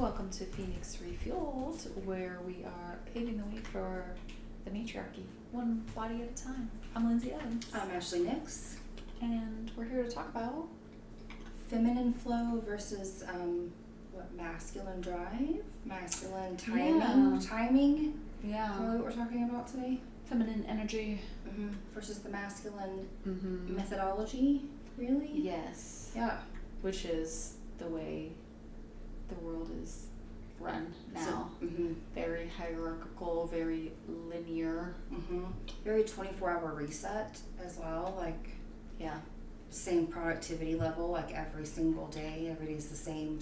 welcome to Phoenix Refueled, where we are paving the way for the matriarchy, one body at a time. I'm Lindsay Evans. I'm Ashley Nix. And we're here to talk about feminine flow versus masculine drive, masculine timing. Timing. Yeah. Is that what we're talking about today? Feminine energy. Mm-hmm. Versus the masculine methodology, really? Yes. Yeah. Which is the way the world is run now. So, very hierarchical, very linear. Very 24-hour reset as well. Like, yeah. Same productivity level, like every single day. Every day's the same.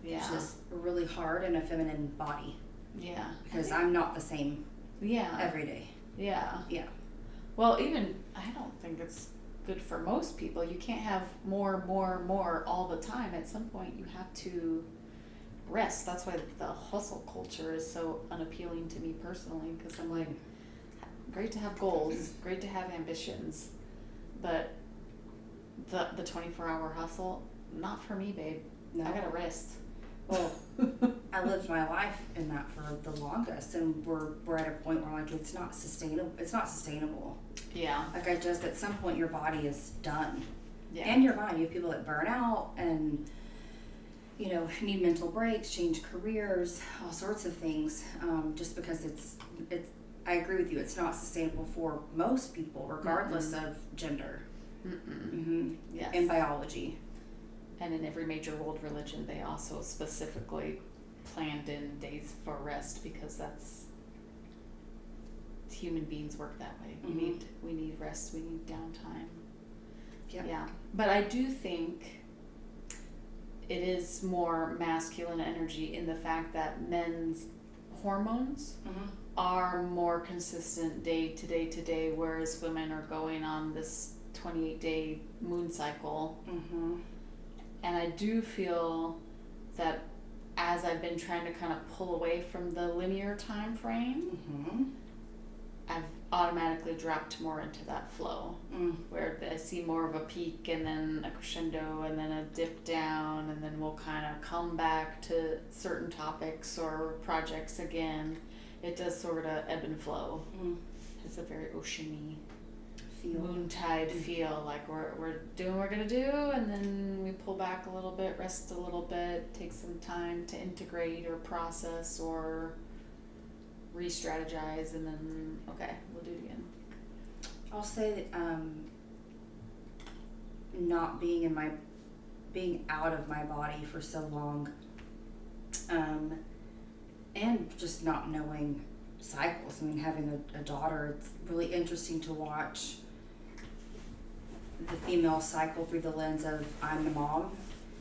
Yeah. Which is really hard in a feminine body. Yeah. Because I'm not the same. Yeah. Every day. Yeah. Yeah. Well, even, I don't think it's good for most people. You can't have more all the time. At some point, you have to rest. That's why the hustle culture is so unappealing to me personally, because I'm like, great to have goals, great to have ambitions, but the 24-hour hustle, not for me, babe. No. I gotta rest. Well, I lived my life in that for the longest, and we're at a point where like it's not sustainable. It's not sustainable. Yeah. Like at some point your body is done. Yeah. And your mind. You have people that burn out and need mental breaks, change careers, all sorts of things. Just because it's. I agree with you. It's not sustainable for most people, regardless of gender. Yes. And biology. And in every major world religion, they also specifically planned in days for rest, because that's human beings work that way. We need rest. We need downtime. Yep. Yeah. But I do think it is more masculine energy in the fact that men's hormones are more consistent day to day to day, whereas women are going on this 28-day moon cycle. And I do feel that as I've been trying to kind of pull away from the linear time frame, I've automatically dropped more into that flow, where I see more of a peak and then a crescendo and then a dip down, and then we'll kind of come back to certain topics or projects again. It does sort of ebb and flow. It's a very oceany moontide feel, like we're doing what we're gonna do, and then we pull back a little bit, rest a little bit, take some time to integrate or process or re-strategize, and then okay, we'll do it again. I'll say that not being out of my body for so long, and just not knowing cycles. I mean, having a daughter, it's really interesting to watch the female cycle through the lens of I'm the mom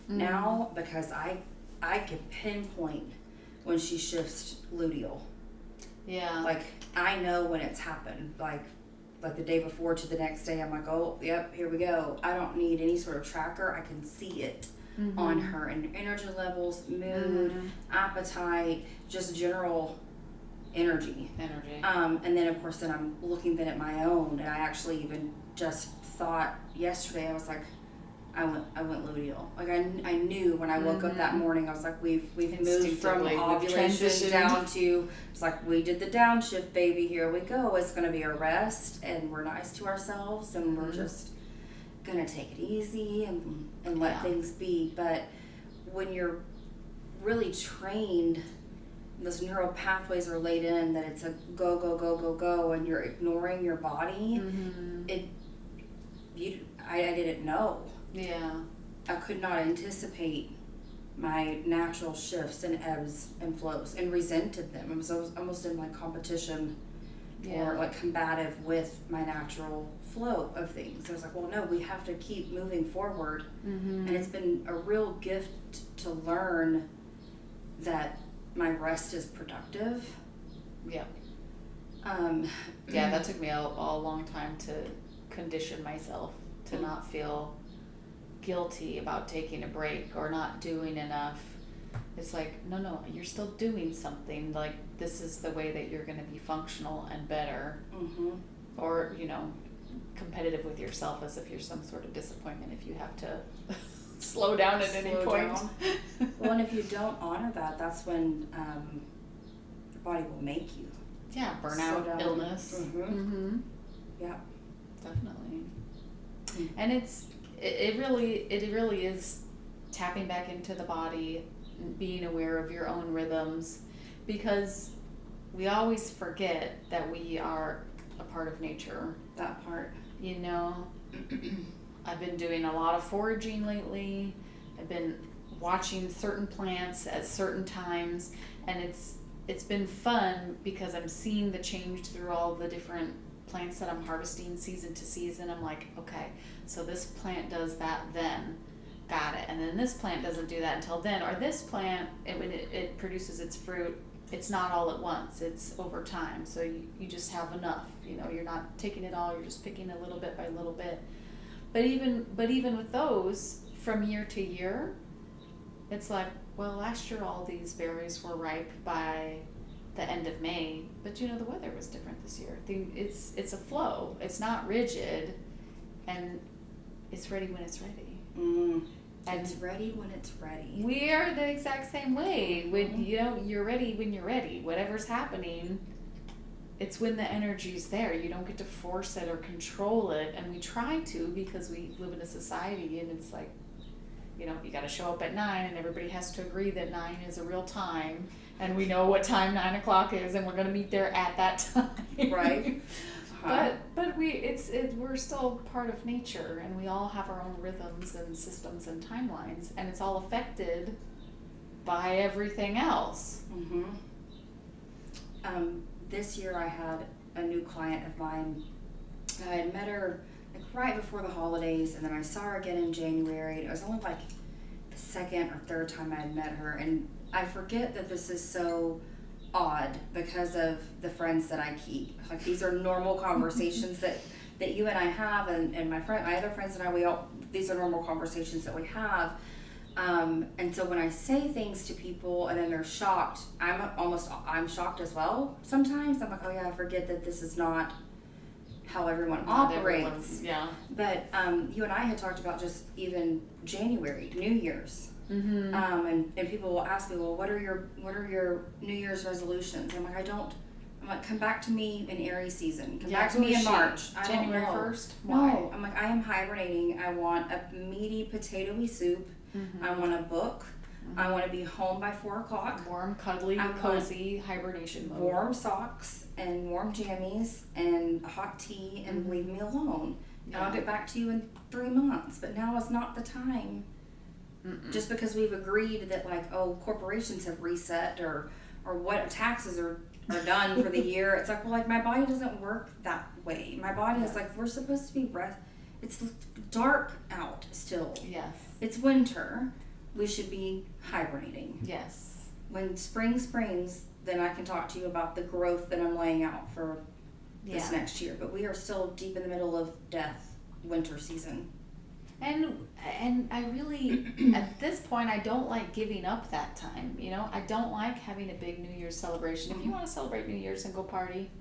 now, because I can pinpoint when she shifts luteal. Yeah. Like, I know when it's happened. Like the day before to the next day, I'm like, oh, yep, here we go. I don't need any sort of tracker. I can see it on her, and energy levels, mood, appetite, just general energy. And then of course then I'm looking then at my own, and I actually even just thought yesterday, I was like, I went luteal. Like I knew when I woke up that morning, I was like, we've moved from ovulation down to, it's like we did the downshift, baby, here we go. It's gonna be a rest, and we're nice to ourselves, and we're just gonna take it easy and let things be. But when you're really trained, those neural pathways are laid in that it's a go, and you're ignoring your body. I didn't know. Yeah. I could not anticipate my natural shifts and ebbs and flows, and resented them. I was almost in like competition or like combative with my natural flow of things. I was like, well, no, we have to keep moving forward. And it's been a real gift to learn that my rest is productive. Yeah. That took me a long time to condition myself to not feel guilty about taking a break or not doing enough. It's like, no, you're still doing something. Like, this is the way that you're going to be functional and better. Or, competitive with yourself, as if you're some sort of disappointment if you have to slow down at any point. Well, and if you don't honor that, that's when your body will make you. Yeah, burnout, illness. Yeah. Definitely. And it really is tapping back into the body, being aware of your own rhythms, because we always forget that we are a part of nature. That part. You know, I've been doing a lot of foraging lately. I've been watching certain plants at certain times, and it's been fun because I'm seeing the change through all the different plants that I'm harvesting season to season. I'm like, okay, so this plant does that then. Got it. And then this plant doesn't do that until then. Or this plant, when it produces its fruit, it's not all at once. It's over time. So you just have enough. You know, you're not taking it all. You're just picking a little bit by little bit. But even with those, from year to year, it's like, well, last year all these berries were ripe by the end of May, but you know, the weather was different this year. It's a flow. It's not rigid, and it's ready when it's ready. And it's ready when it's ready. We are the exact same way. When you're ready when you're ready. Whatever's happening, it's when the energy's there. You don't get to force it or control it, and we try to because we live in a society, and it's like, you know, you got to show up at 9, and everybody has to agree that 9 is a real time, and we know what time 9 o'clock is, and we're going to meet there at that time. Right. But we're still part of nature, and we all have our own rhythms and systems and timelines, and it's all affected by everything else. This year I had a new client of mine. I had met her like right before the holidays, and then I saw her again in January, and it was only like the second or third time I had met her, and I forget that this is so odd because of the friends that I keep. Like, these are normal conversations that you and I have, and my other friends and I, these are normal conversations that we have. And so when I say things to people and then they're shocked, I'm shocked as well. Sometimes I'm like, oh yeah, I forget that this is not how everyone operates. Yeah. But you and I had talked about just even January, New Year's. And people will ask me, well, what are your New Year's resolutions? I'm like, come back to me in Aries season. Come back to me in March. January 1st? No. I'm like, I am hibernating. I want a meaty potatoey soup. I want a book. I want to be home by 4 o'clock. Warm, cuddly, cozy hibernation mode. Warm socks and warm jammies and hot tea, and leave me alone. And I'll get back to you in 3 months. But now is not the time. Just because we've agreed that, like, oh, corporations have reset or what taxes are done for the year. It's like, well, like, my body doesn't work that way. My body is like, we're supposed to be it's dark out still. Yes. It's winter. We should be hibernating. Yes. When spring springs, then I can talk to you about the growth that I'm laying out for this next year. But we are still deep in the middle of winter season. And I really, at this point, I don't like giving up that time. You know, I don't like having a big New Year's celebration. If you want to celebrate New Year's and go party,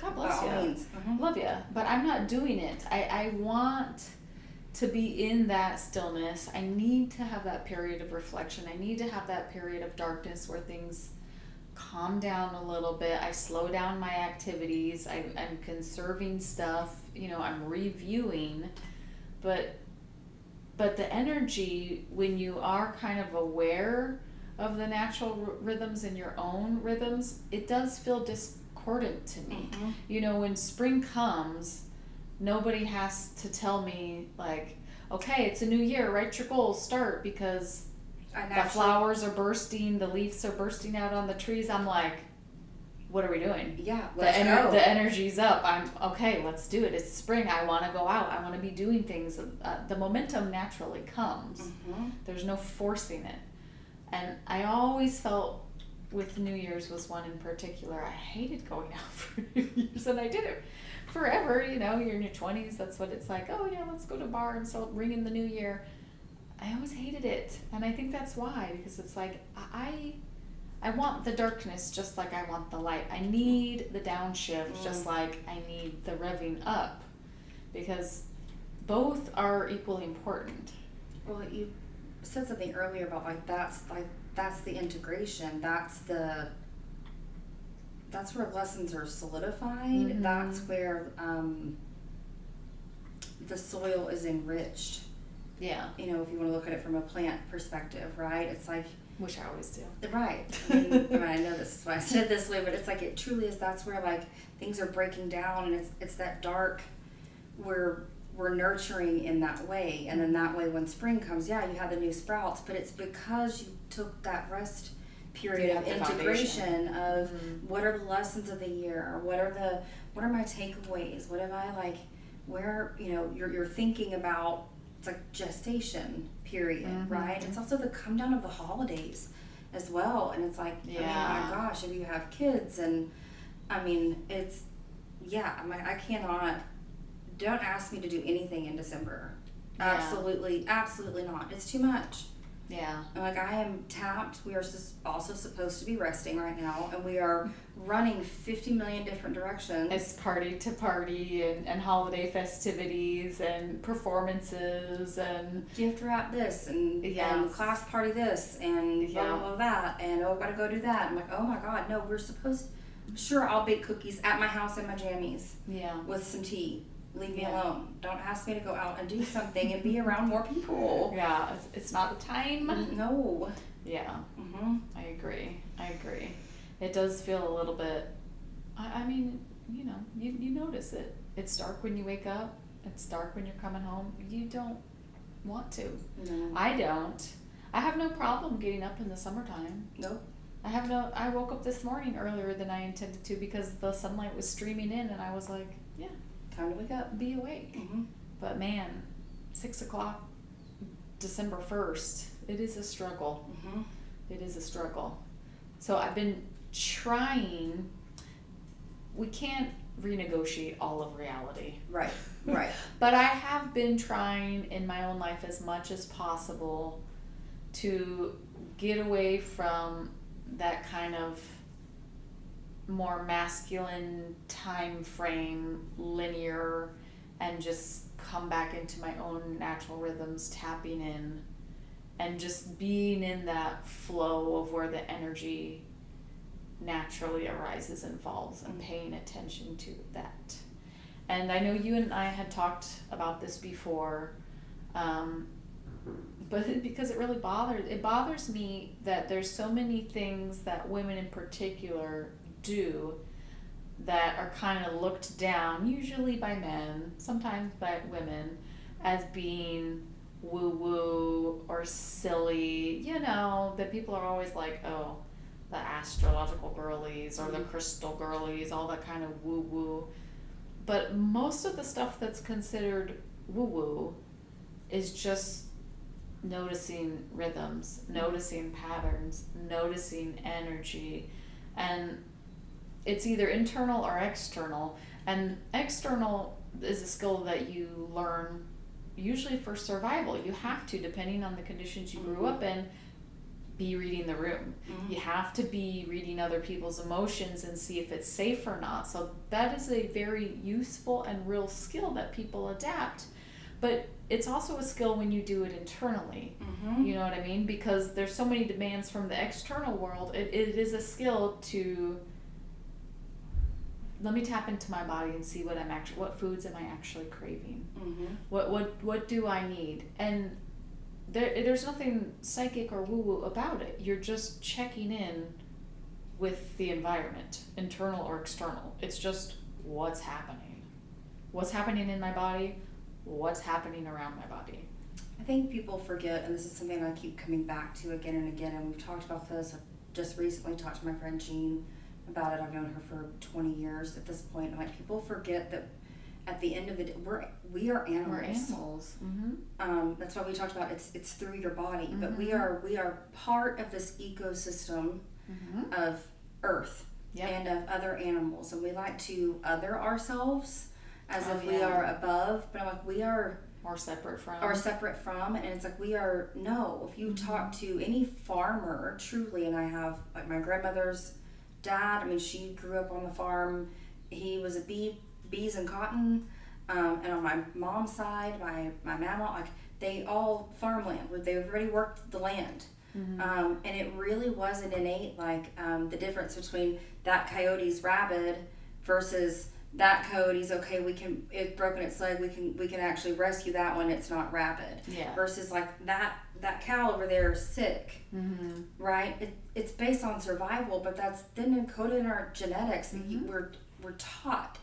God bless you. Love you. But I'm not doing it. I want to be in that stillness. I need to have that period of reflection. I need to have that period of darkness where things calm down a little bit. I slow down my activities. I'm conserving stuff. You know, I'm reviewing. But the energy, when you are kind of aware of the natural rhythms and your own rhythms, it does feel discordant to me. You know, when spring comes, nobody has to tell me, like, okay, it's a new year, write your goals, start, because the flowers are bursting, the leaves are bursting out on the trees. I'm like, what are we doing? Yeah, the energy's up. I'm okay. Let's do it. It's spring. I want to go out. I want to be doing things. The momentum naturally comes. There's no forcing it. And I always felt with New Year's was one in particular. I hated going out for New Year's, and I did it forever. You know, you're in your 20s. That's what it's like. Oh yeah, let's go to a bar and ring in the New Year. I always hated it, and I think that's why, because it's like I want the darkness just like I want the light. I need the downshift just like I need the revving up, because both are equally important. Well, you said something earlier about that's the integration. That's where lessons are solidified. Mm-hmm. That's where the soil is enriched. Yeah. You know, if you want to look at it from a plant perspective, right? It's like, which I always do. right. I mean, I know this is why I said this way, but it's like it truly is. That's where like things are breaking down, and it's that dark. We're nurturing in that way, and then that way when spring comes, yeah, you have the new sprouts, but it's because you took that rest period of integration of what are the lessons of the year, or what are my takeaways, what am I like, where, you know, you're thinking about. It's like gestation period, right? It's also the come down of the holidays as well, and it's like, yeah. I mean, my gosh, if you have kids, and I mean, it's, yeah, I mean, I cannot, don't ask me to do anything in December. Yeah. Absolutely not. It's too much. Yeah. And like, I am tapped. We are also supposed to be resting right now, and we are running 50 million different directions. It's party to party and holiday festivities and performances and gift wrap this and class party this and blah, blah, blah, that, and oh, gotta go do that. I'm like, oh my God, no, we're supposed to, sure, I'll bake cookies at my house in my jammies. Yeah. With some tea. Leave me alone. Don't ask me to go out and do something and be around more people. Yeah, it's not the time. No. Yeah. I agree. It does feel a little bit, I mean, you know, you notice it. It's dark when you wake up. It's dark when you're coming home. You don't want to. No. I don't. I have no problem getting up in the summertime. Nope. I woke up this morning earlier than I intended to because the sunlight was streaming in, and I was like, yeah. Time to wake up. Be awake. But man, 6 o'clock, December 1st, it is a struggle. It is a struggle. So I've been trying, we can't renegotiate all of reality. Right. But I have been trying in my own life as much as possible to get away from that kind of more masculine time frame, linear, and just come back into my own natural rhythms, tapping in and just being in that flow of where the energy naturally arises and falls, and paying attention to that. And I know you and I had talked about this before, but because it really bothers me that there's so many things that women in particular do that are kind of looked down, usually by men, sometimes by women, as being woo-woo or silly, you know, that people are always like, oh, the astrological girlies or the crystal girlies, all that kind of woo-woo. But most of the stuff that's considered woo-woo is just noticing rhythms, noticing patterns, noticing energy, and it's either internal or external. And external is a skill that you learn usually for survival. You have to, depending on the conditions you grew up in, be reading the room. You have to be reading other people's emotions and see if it's safe or not. So that is a very useful and real skill that people adapt. But it's also a skill when you do it internally. You know what I mean? Because there's so many demands from the external world. It is a skill to, let me tap into my body and see what foods am I actually craving? What do I need? And there's nothing psychic or woo-woo about it. You're just checking in with the environment, internal or external. It's just what's happening. What's happening in my body? What's happening around my body? I think people forget, and this is something I keep coming back to again and again, and we've talked about this. I've just recently talked to my friend Jean about it. I've known her for 20 years at this point. And like, people forget that at the end of the day, we are animals. We're animals. That's why we talked about it's through your body, but we are part of this ecosystem of Earth and of other animals, and we like to other ourselves as if we are above, but I'm like, we are separate from, and it's like, we are, no. If you talk to any farmer, truly, and I have, like, my grandmother's dad, I mean, she grew up on the farm. He was a bees and cotton, and on my mom's side, my mama, like, they all farmland, where they've already worked the land. And it really wasn't innate, like the difference between that coyote's rabid versus that coyote's okay. It's broken its leg. We can actually rescue that one. It's not rabid. Yeah. Versus like that cow over there is sick, right? It's based on survival, but that's then encoded in our genetics. We're taught,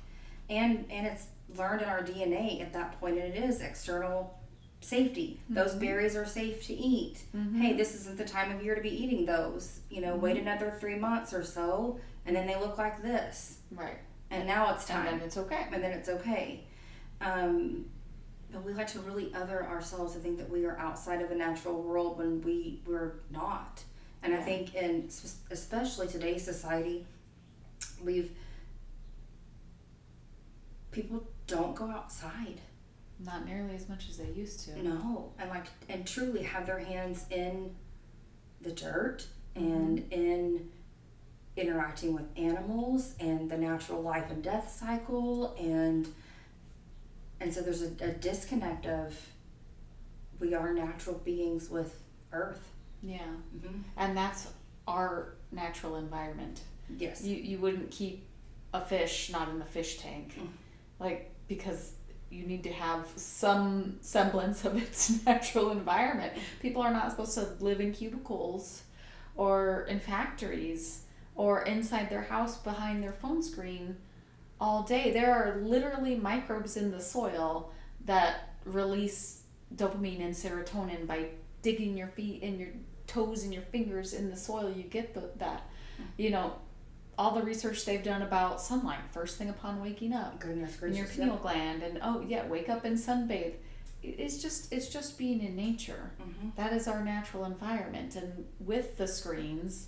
and it's learned in our DNA at that point, and it is external safety. Those berries are safe to eat. Hey, this isn't the time of year to be eating those. Wait another 3 months or so, and then they look like this. Right. And now it's time. And then it's okay. And then it's okay. But we like to really other ourselves to think that we are outside of the natural world when we're not. And I think in especially today's society, people don't go outside. Not nearly as much as they used to. No, and truly have their hands in the dirt and in interacting with animals and the natural life and death cycle, and so there's a disconnect of we are natural beings with Earth. Yeah, and that's our natural environment. Yes, you wouldn't keep a fish not in the fish tank, because you need to have some semblance of its natural environment. People are not supposed to live in cubicles or in factories or inside their house behind their phone screen all day. There are literally microbes in the soil that release dopamine and serotonin by digging your feet and your toes and your fingers in the soil. You get that. All the research they've done about sunlight first thing upon waking up. Goodness gracious, in your pineal gland, and wake up and sunbathe. It's just being in nature. That is our natural environment. And with the screens,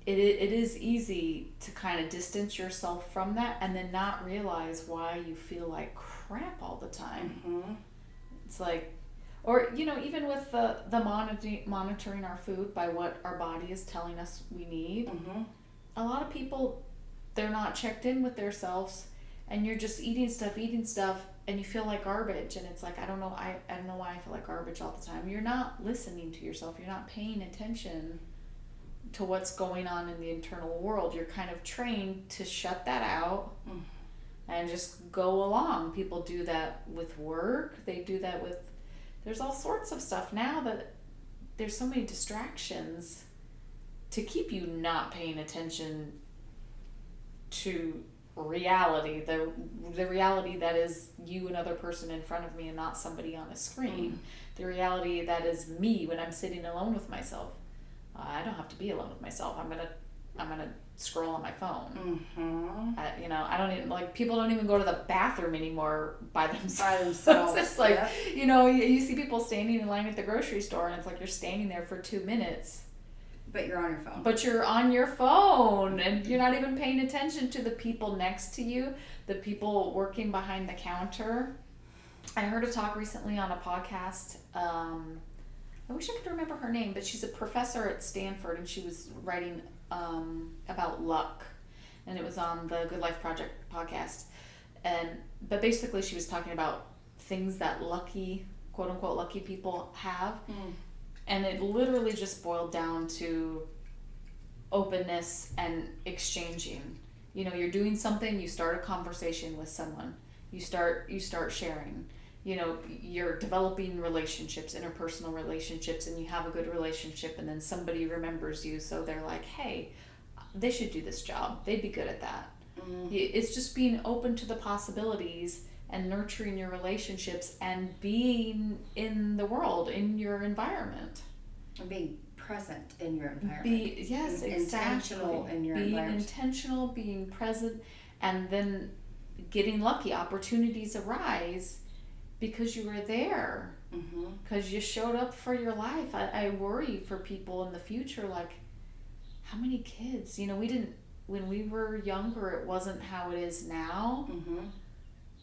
it is easy to kind of distance yourself from that and then not realize why you feel like crap all the time. It's like, or even with the monitoring our food by what our body is telling us we need. A lot of people, they're not checked in with themselves, and you're just eating stuff, and you feel like garbage. And it's like, I don't know why I feel like garbage all the time. You're not listening to yourself. You're not paying attention to what's going on in the internal world. You're kind of trained to shut that out and just go along. People do that with work. They do that with, there's all sorts of stuff now that there's so many distractions to keep you not paying attention to reality, the reality that is you, another person in front of me, and not somebody on a screen. The reality that is me when I'm sitting alone with myself. I don't have to be alone with myself. I'm gonna scroll on my phone. I don't even, people don't even go to the bathroom anymore by themselves. It's like, you see people standing in line at the grocery store, and it's like you're standing there for 2 minutes. But you're on your phone. But you're on your phone, and you're not even paying attention to the people next to you, the people working behind the counter. I heard a talk recently on a podcast. I wish I could remember her name, but she's a professor at Stanford, and she was writing about luck, and it was on the Good Life Project podcast. But basically, she was talking about things that lucky, quote unquote, lucky people have. And it literally just boiled down to openness and exchanging. You're doing something, you start a conversation with someone. You start sharing. You're developing relationships, interpersonal relationships, and you have a good relationship, and then somebody remembers you, so they're like, hey, they should do this job. They'd be good at that. It's just being open to the possibilities and nurturing your relationships and being in the world, in your environment. And being present in your environment. Intentional in your environment. Being intentional, being present, and then getting lucky. Opportunities arise because you were there. Because you showed up for your life. I worry for people in the future, like, how many kids? When we were younger, it wasn't how it is now.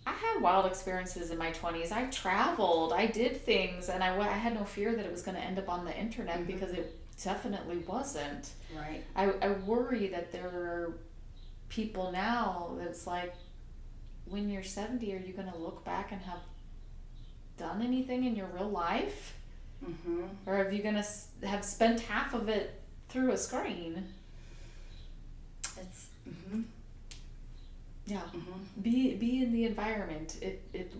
I had wild experiences in my 20s. I traveled, I did things, and I had no fear that it was going to end up on the internet because it definitely wasn't. Right. I worry that there are people now that's like, when you're 70, are you going to look back and have done anything in your real life? Mm-hmm. Or are you gonna have spent half of it through a screen? It's mm-hmm. Yeah. Mm-hmm. Be in the environment. It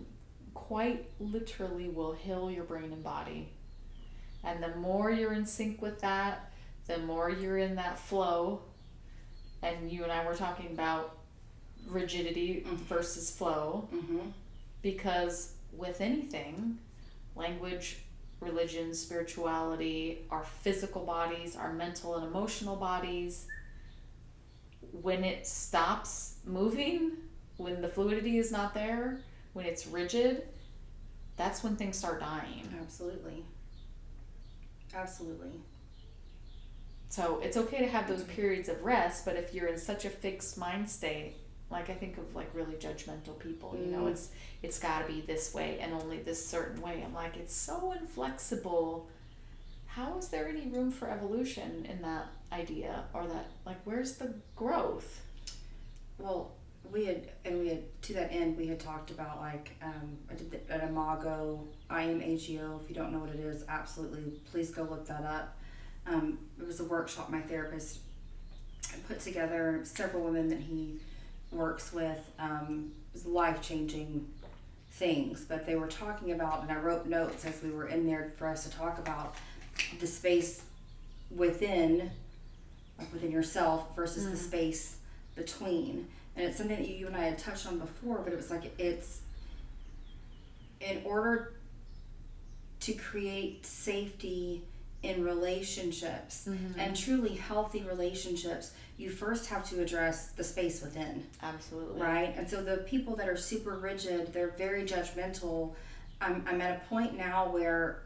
quite literally will heal your brain and body. And the more you're in sync with that, the more you're in that flow. And you and I were talking about rigidity versus flow. Mm-hmm. Because with anything, language, religion, spirituality, our physical bodies, our mental and emotional bodies, when it stops moving, when the fluidity is not there, when it's rigid, that's when things start dying. Absolutely. Absolutely. So it's okay to have those periods of rest, but if you're in such a fixed mind state, like I think of like really judgmental people, you know, it's got to be this way and only this certain way. I'm like, it's so inflexible. How is there any room for evolution in that idea, or that, like, where's the growth? Well, we had to that end, we had talked about like I did an Imago, IMAGO. If you don't know what it is, absolutely, please go look that up. It was a workshop my therapist put together, several women that he works with. It was life-changing things, but they were talking about, and I wrote notes as we were in there for us to talk about the space within, like within yourself versus the space between. And it's something that you and I had touched on before, but it was like, it's in order to create safety in relationships and truly healthy relationships, you first have to address the space within. Absolutely. Right? And so the people that are super rigid, they're very judgmental. I'm at a point now where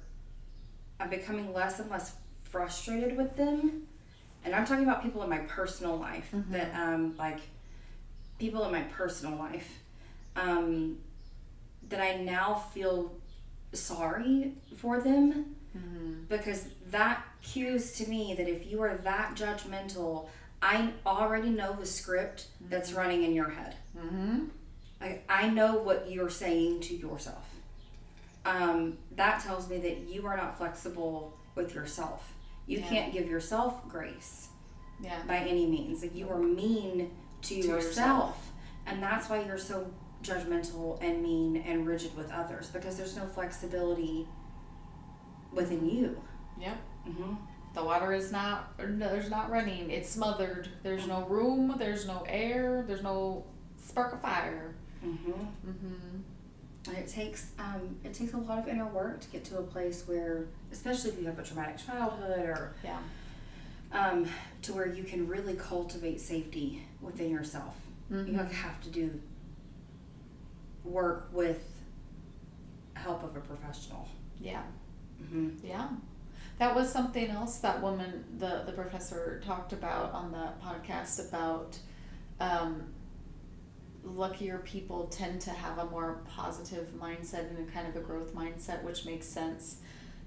I'm becoming less and less frustrated with them. And I'm talking about people in my personal life that like people in my personal life that I now feel sorry for them, because that cues to me that if you are that judgmental, I already know the script that's running in your head. I know what you're saying to yourself. That tells me that you are not flexible with yourself. You can't give yourself grace by any means. Like, you are mean to yourself. And that's why you're so judgmental and mean and rigid with others, because there's no flexibility within you. Yep. The water is not, there's not running. It's smothered. There's no room. There's no air. There's no spark of fire. And it takes a lot of inner work to get to a place where, especially if you have a traumatic childhood or to where you can really cultivate safety within yourself. You have to do work with help of a professional. Yeah. That was something else that woman, the professor, talked about on the podcast about luckier people tend to have a more positive mindset and a kind of a growth mindset, which makes sense.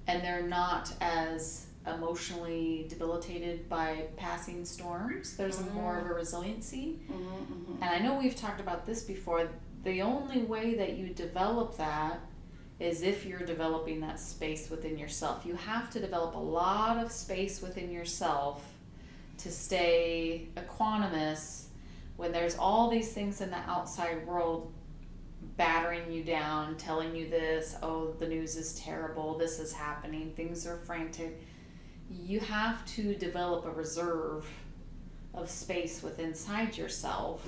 And they're not as emotionally debilitated by passing storms. There's more of a resiliency. And I know we've talked about this before. The only way that you develop that is if you're developing that space within yourself. You have to develop a lot of space within yourself to stay equanimous when there's all these things in the outside world battering you down, telling you this, oh, the news is terrible, this is happening, things are frantic. You have to develop a reserve of space within inside yourself.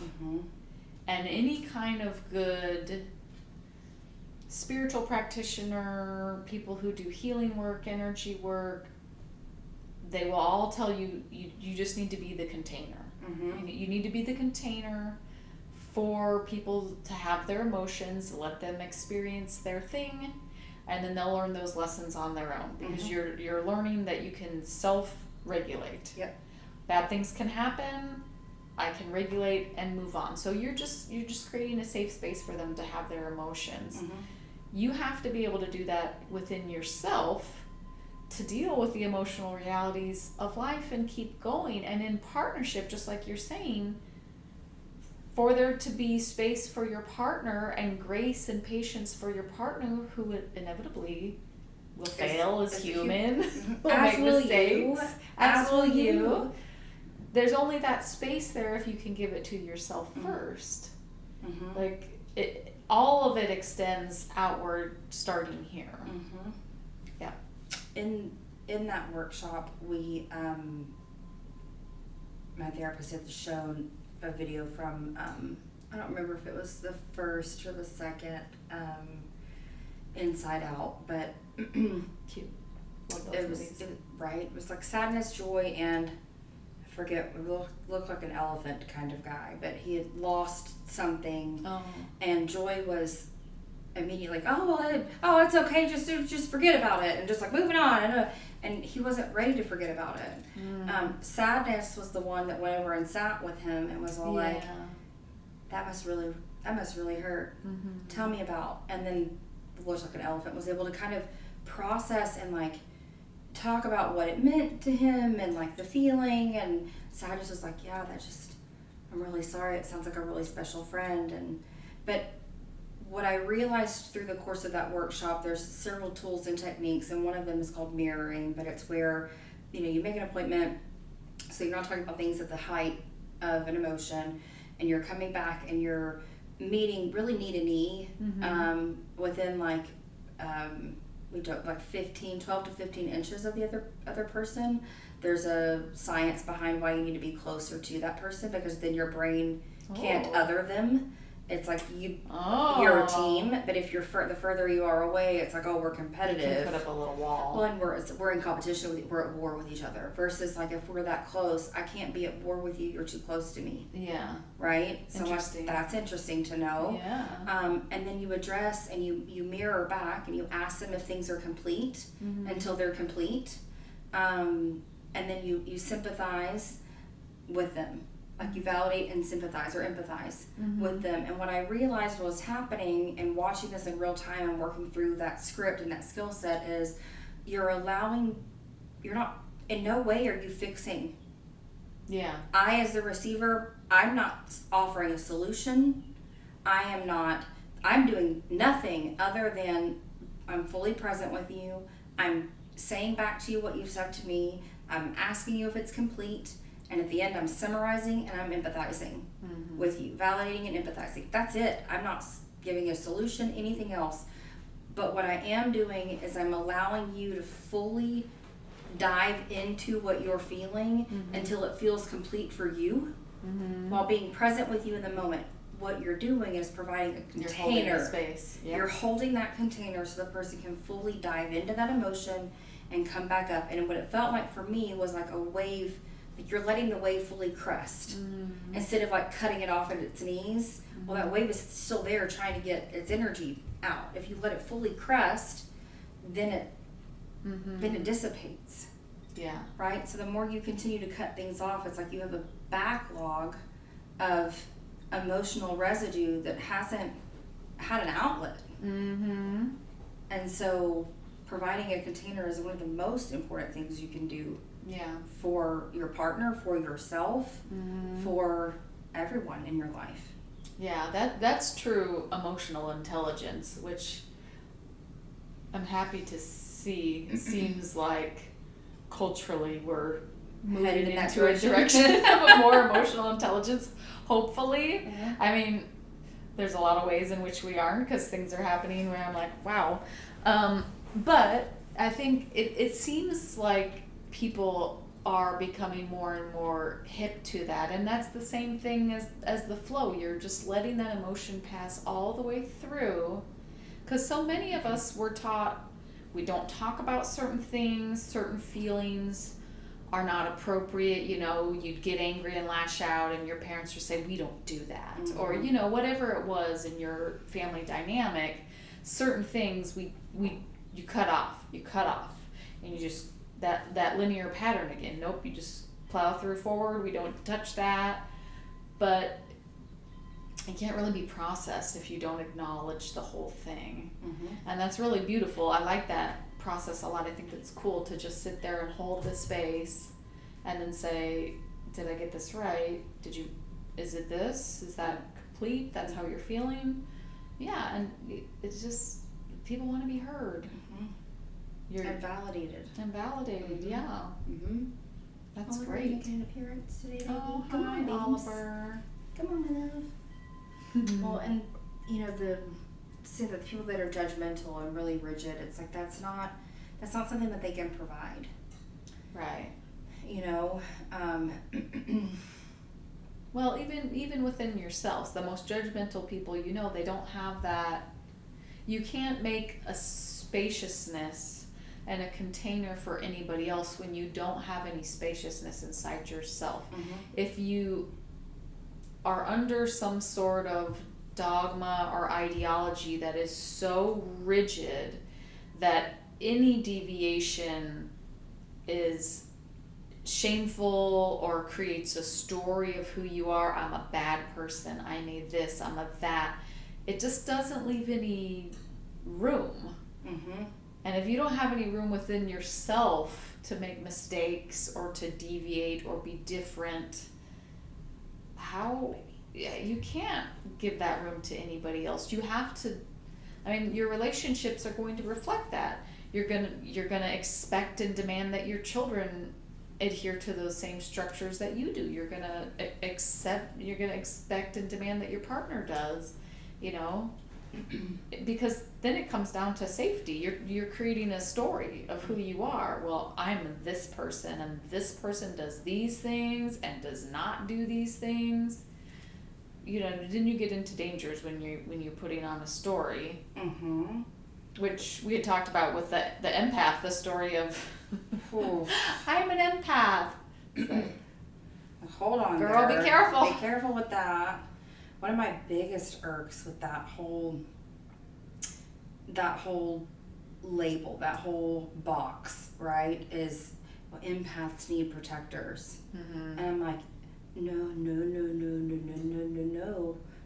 And any kind of good spiritual practitioner, people who do healing work, energy work, they will all tell you, you just need to be the container. You need to be the container for people to have their emotions, let them experience their thing, and then they'll learn those lessons on their own, because you're learning that you can self-regulate. Bad things can happen, I can regulate and move on. So you're just creating a safe space for them to have their emotions. You have to be able to do that within yourself to deal with the emotional realities of life and keep going. And in partnership, just like you're saying, for there to be space for your partner and grace and patience for your partner who inevitably will fail as human, will as make will mistakes, you. as will you. There's only that space there if you can give it to yourself first. Like, all of it extends outward starting here. Yeah. In that workshop, we my therapist had shown a video from I don't remember if it was the first or the second Inside Out, but Cute. it was like sadness, joy, and I forget, looked like an elephant kind of guy, but he had lost something, and joy was immediately like, oh, it's okay, just forget about it, and just like moving on, and he wasn't ready to forget about it. Sadness was the one that went over and sat with him and was all like, that must really hurt. Tell me about. And then looks like an elephant was able to kind of process and like talk about what it meant to him and like the feeling. And Sadness was like, yeah, I'm really sorry. It sounds like a really special friend. But what I realized through the course of that workshop, there's several tools and techniques, and one of them is called mirroring, but it's where, you make an appointment, so you're not talking about things at the height of an emotion, and you're coming back and you're meeting really knee to knee, within like, we do like 12 to 15 inches of the other person. There's a science behind why you need to be closer to that person, because then your brain can't other them. It's like you're a team, but if you're the further you are away, it's like, we're competitive. You can put up a little wall. Well, and we're in competition. We're at war with each other. Versus like if we're that close, I can't be at war with you. You're too close to me. Yeah. Right. Interesting. So that's interesting to know. Yeah. And then you address and you mirror back and you ask them if things are complete until they're complete, and then you sympathize with them. Like you validate and sympathize or empathize with them. And what I realized was happening and watching this in real time and working through that script and that skill set is in no way are you fixing. Yeah. I, as the receiver, I'm not offering a solution. I'm doing nothing other than I'm fully present with you. I'm saying back to you what you've said to me. I'm asking you if it's complete. And at the end, I'm summarizing and I'm empathizing with you, validating and empathizing. That's it. I'm not giving a solution, anything else. But what I am doing is I'm allowing you to fully dive into what you're feeling until it feels complete for you, while being present with you in the moment. What you're doing is providing a container. You're holding the space. Yep. You're holding that container so the person can fully dive into that emotion and come back up. And what it felt like for me was like a wave. You're letting the wave fully crest instead of like cutting it off at its knees. Well, that wave is still there trying to get its energy out. If you let it fully crest, then it dissipates. Yeah. Right? So the more you continue to cut things off, it's like you have a backlog of emotional residue that hasn't had an outlet. And so providing a container is one of the most important things you can do. Yeah. For your partner, for yourself, for everyone in your life. Yeah, that's true emotional intelligence, which I'm happy to see. It seems like culturally we're moving into a direction of a more emotional intelligence, hopefully. I mean, there's a lot of ways in which we aren't, because things are happening where I'm like, wow. But I think it seems like people are becoming more and more hip to that, and that's the same thing as the flow. You're just letting that emotion pass all the way through, because so many of us were taught we don't talk about certain things, certain feelings are not appropriate. You'd get angry and lash out and your parents would say, we don't do that. Or whatever it was in your family dynamic, certain things you cut off, and you just that linear pattern again. Nope, you just plow through forward. We don't touch that. But it can't really be processed if you don't acknowledge the whole thing. And that's really beautiful. I like that process a lot. I think it's cool to just sit there and hold the space and then say, did I get this right? is it this? Is that complete? That's how you're feeling? Yeah, and it's just, people want to be heard. Mm-hmm. You're And validated. And validated, Mm-hmm. yeah. Mm-hmm. That's Oliver, great. making an appearance today, baby. Oh, Come hi, on, babes. Oliver. Come on, my love. Well, and you know, the people that are judgmental and really rigid, it's like that's not something that they can provide. Right. You know, Well, even within yourselves, the most judgmental people, you know, they don't have that. You can't make a spaciousness and a container for anybody else when you don't have any spaciousness inside yourself. mm-hmm. If you are under some sort of dogma or ideology that is so rigid that any deviation is shameful or creates a story of who you are. I'm a bad person, I'm a this, I'm a that. It just doesn't leave any room. Mm-hmm. And if you don't have any room within yourself to make mistakes or to deviate or be different, how, you can't give that room to anybody else. You have to, I mean, your relationships are going to reflect that. You're gonna expect and demand that your children adhere to those same structures that you do. You're gonna expect and demand that your partner does, you know, because then it comes down to safety. You're creating a story of who you are. Well, I'm this person, and this person does these things and does not do these things. You know, then you get into dangers when you're putting on a story. Mm-hmm. Which we had talked about with the empath, the story of Ooh. I'm an empath. So, Hold on, girl, there. be careful. Be careful with that. One of my biggest irks with that whole label, that whole box, right, is well, empaths need protectors. mm-hmm. And I'm like,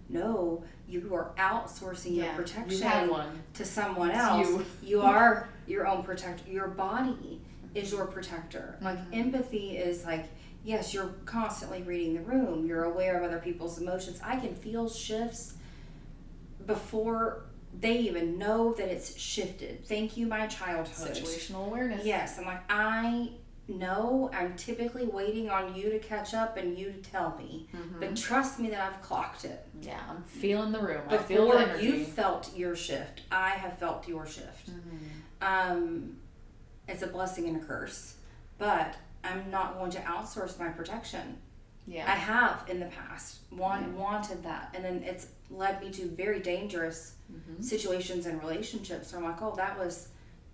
no, you are outsourcing your protection you have one. to someone It's else. you. You are your own protector. Your body is your protector. Like Mm-hmm. empathy is like, yes, you're constantly reading the room. You're aware of other people's emotions. I can feel shifts before they even know that it's shifted. Thank you, my childhood. Situational awareness. Yes, I'm like, I know I'm typically waiting on you to catch up and you to tell me. Mm-hmm. But trust me that I've clocked it. Yeah, I'm feeling the room. I feel the Before energy. you felt your shift, I have felt your shift. Mm-hmm. It's a blessing and a curse, but I'm not going to outsource my protection. Yeah. I have in the past wanted that, and then it's led me to very dangerous mm-hmm. situations and relationships. So I'm like, oh,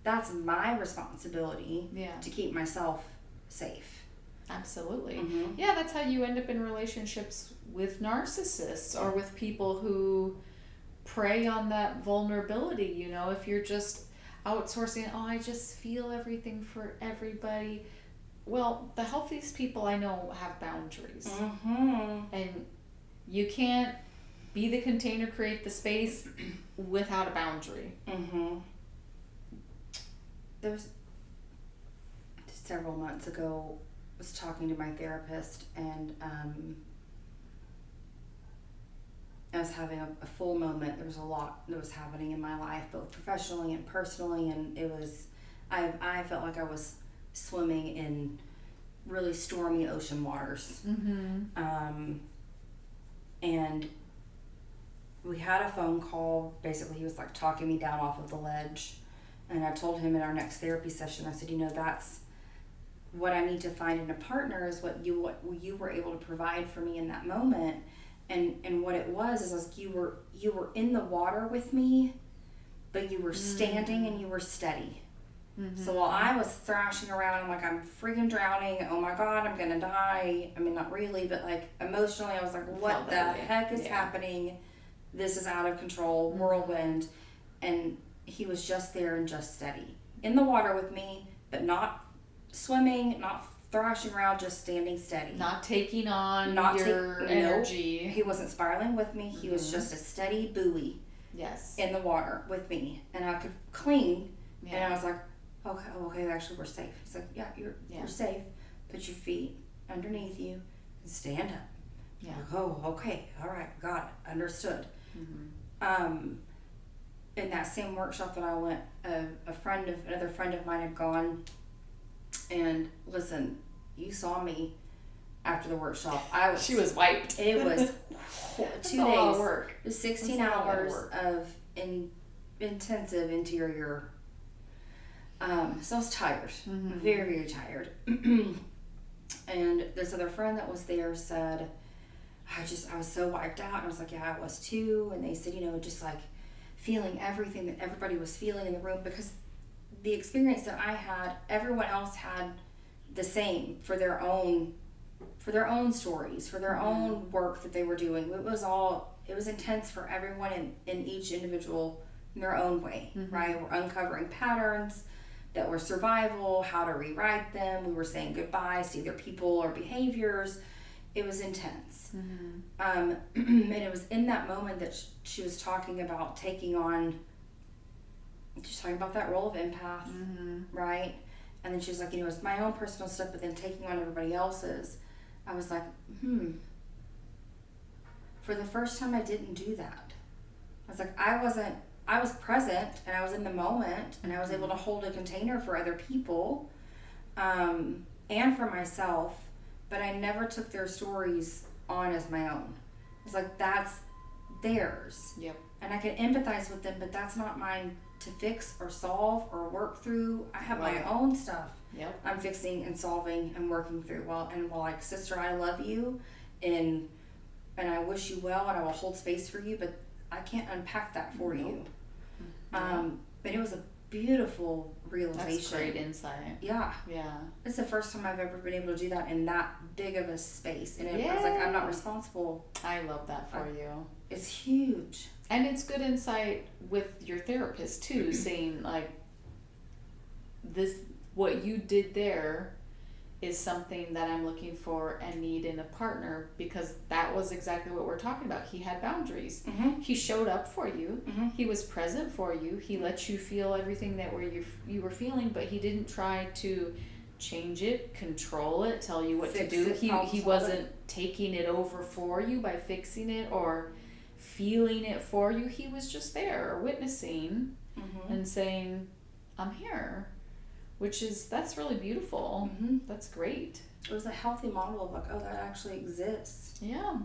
that's my responsibility to keep myself safe. Absolutely. Mm-hmm. Yeah, that's how you end up in relationships with narcissists or with people who prey on that vulnerability. You know, if you're just outsourcing, oh, I just feel everything for everybody. Well, the healthiest people I know have boundaries. Mm-hmm. And you can't be the container, create the space without a boundary. Mm-hmm. There's several months ago, I was talking to my therapist, and I was having a full moment. There was a lot that was happening in my life, both professionally and personally, and it was, I felt like I was swimming in really stormy ocean waters. Mm-hmm. And we had a phone call. Basically, he was like talking me down off of the ledge. And I told him in our next therapy session, I said, you know, that's what I need to find in a partner is what you were able to provide for me in that moment. And what it was is like you were in the water with me, but you were standing and you were steady. Mm-hmm. So while I was thrashing around, I'm like, I'm freaking drowning. Oh my God, I'm gonna die. I mean, not really, but like emotionally, I was like, what the heck is happening? This is out of control, whirlwind. And he was just there and just steady. In the water with me, but not swimming, not thrashing around, just standing steady. Not taking on your energy. No, he wasn't spiraling with me. He was just a steady buoy. Yes. In the water with me. And I could cling. Yeah. And I was like, okay, actually we're safe. He's like, you're safe. Put your feet underneath you and stand up. Yeah. Like, oh, okay, all right, got it, understood. In that same workshop that I went, another friend of mine had gone, and listen, you saw me after the workshop. She was wiped. It was 2 days. A lot of work. 16 hours of intensive interior. So I was tired, very, very tired. And this other friend that was there said, I was so wiped out. And I was like, yeah, I was too. And they said, just like feeling everything that everybody was feeling in the room, because the experience that I had, everyone else had the same for their own stories, for their own work that they were doing. It was intense for everyone in each individual in their own way, right? We're uncovering patterns that were survival, how to rewrite them. We were saying goodbyes to either people or behaviors. It was intense. And it was in that moment that she was talking about she's talking about that role of empath, right? And then she was like, it's my own personal stuff, but then taking on everybody else's. I was like, For the first time, I didn't do that. I was like, I was present, and I was in the moment, and I was able to hold a container for other people, and for myself, but I never took their stories on as my own. It's like, that's theirs. Yep. And I can empathize with them, but that's not mine to fix or solve or work through. I have my own stuff. Yep. I'm fixing and solving and working through. Well, like, sister, I love you, and I wish you well, and I will hold space for you, but I can't unpack that for you. But it was a beautiful realization. That's great insight. Yeah. Yeah. It's the first time I've ever been able to do that in that big of a space. And I was like, I'm not responsible. I love that for you. It's huge. And it's good insight with your therapist too, saying like, what you did there is something that I'm looking for and need in a partner, because that was exactly what we're talking about. He had boundaries. He showed up for you. He was present for you. He let you feel everything that you were feeling, but he didn't try to change it, control it, tell you what to do. He wasn't taking it over for you by fixing it or feeling it for you. He was just there witnessing and saying, I'm here. That's really beautiful. That's great. It was a healthy model of like, oh, that actually exists. Yeah.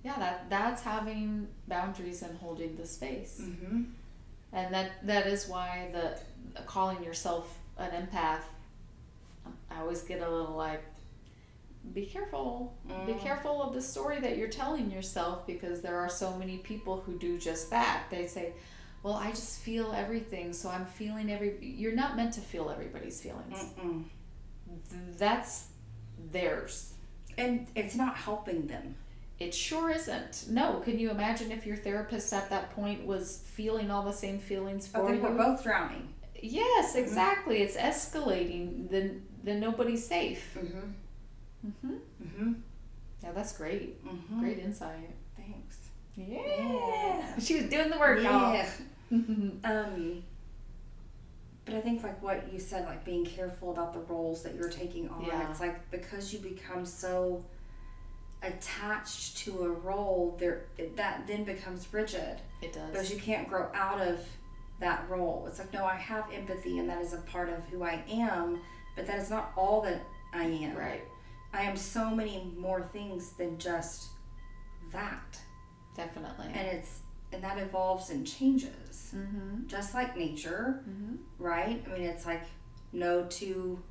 Yeah, that's having boundaries and holding the space. And that is why the calling yourself an empath, I always get a little like, be careful. Be careful of the story that you're telling yourself, because there are so many people who do just that. They say, well, I just feel everything, so I'm feeling you're not meant to feel everybody's feelings. That's theirs. And it's not helping them. It sure isn't. No, can you imagine if your therapist at that point was feeling all the same feelings for you? We're both drowning. Yes, exactly. It's escalating. Then nobody's safe. Yeah, that's great. Great insight. Thanks. Yeah. She was doing the work, y'all. But I think like what you said, like being careful about the roles that you're taking on. Yeah. It's like, because you become so attached to a role, that then becomes rigid. It does. Because you can't grow out of that role. It's like, no, I have empathy, and that is a part of who I am, but that is not all that I am. Right. I am so many more things than just that. Definitely. And that evolves and changes, just like nature, right? I mean, it's like no two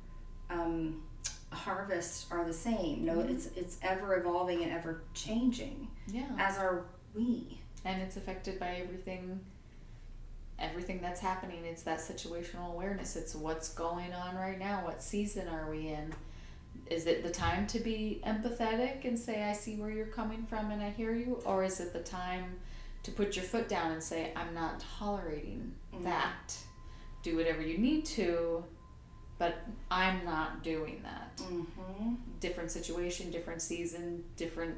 harvests are the same. No, it's ever evolving and ever changing. Yeah. As are we. And it's affected by everything that's happening. It's that situational awareness. It's what's going on right now. What season are we in? Is it the time to be empathetic and say, I see where you're coming from and I hear you? Or is it the time to put your foot down and say, I'm not tolerating that. Do whatever you need to, but I'm not doing that. Different situation, different season, different